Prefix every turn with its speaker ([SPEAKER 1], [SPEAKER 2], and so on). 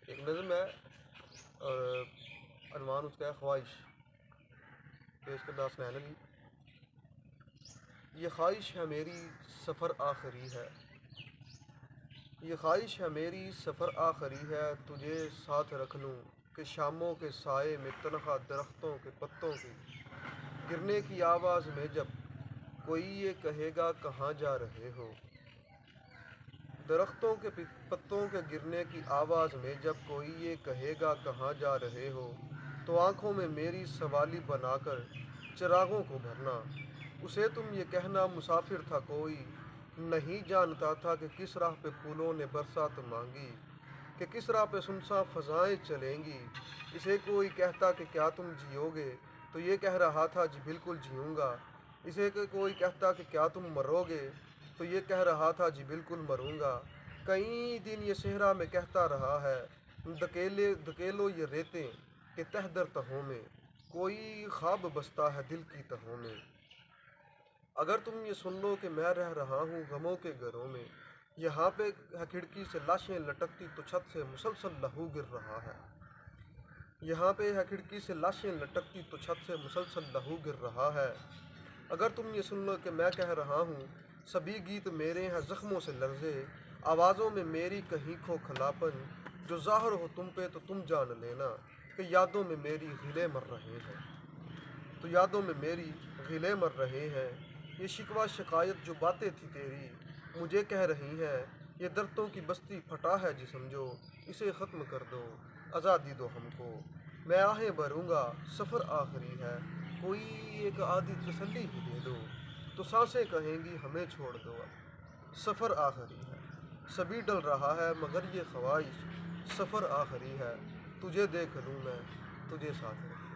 [SPEAKER 1] ایک نظم ہے اور عنوان اس کا ہے خواہش، پیش کردہ حسنین علی۔ یہ خواہش ہے میری سفر آخری ہے، یہ خواہش ہے میری سفر آخری ہے، تجھے ساتھ رکھ لوں کہ شاموں کے سائے میں تنہا درختوں کے پتوں کی گرنے کی آواز میں جب کوئی یہ کہے گا کہاں جا رہے ہو، درختوں کے پتوں کے گرنے کی آواز میں جب کوئی یہ کہے گا کہاں جا رہے ہو، تو آنکھوں میں میری سوالی بنا کر چراغوں کو بھرنا، اسے تم یہ کہنا مسافر تھا کوئی، نہیں جانتا تھا کہ کس راہ پہ پھولوں نے برسات مانگی، کہ کس راہ پہ سنساں فضائیں چلیں گی، اسے کوئی کہتا کہ کیا تم جیو گے، تو یہ کہہ رہا تھا جی بالکل جیوں گا، اسے کوئی کہتا کہ کیا تم مرو گے، تو یہ کہہ رہا تھا جی بالکل مروں گا، کئی دن یہ صحرا میں کہتا رہا ہے، دھکیلو یہ ریتیں کہ تہ در تہوں میں کوئی خواب بستا ہے دل کی تہوں میں، اگر تم یہ سن لو کہ میں رہ رہا ہوں غموں کے گھروں میں، یہاں پہ ہے کھڑکی سے لاشیں لٹکتی تو چھت سے مسلسل لہو گر رہا ہے، یہاں پہ ہے کھڑکی سے لاشیں لٹکتی تو چھت سے مسلسل لہو گر رہا ہے، اگر تم یہ سن لو کہ میں کہہ رہا ہوں سبھی گیت میرے ہیں زخموں سے لرزے، آوازوں میں میری کہیں کھو کھلاپن، جو ظاہر ہو تم پہ تو تم جان لینا کہ یادوں میں میری غلے مر رہے ہیں، تو یادوں میں میری غلے مر رہے ہیں، یہ شکوہ شکایت جو باتیں تھی تیری مجھے کہہ رہی ہیں، یہ دردوں کی بستی پھٹا ہے جی سمجھو، اسے ختم کر دو آزادی دو ہم کو، میں آہیں بھروں گا سفر آخری ہے، کوئی ایک آدھی تسلی ہی دے دو، تو سانسیں کہیں گی ہمیں چھوڑ دو، سفر آخری ہے، سبھی ڈل رہا ہے مگر یہ خواہش سفر آخری ہے، تجھے دیکھ لوں میں تجھے ساتھ رکھوں۔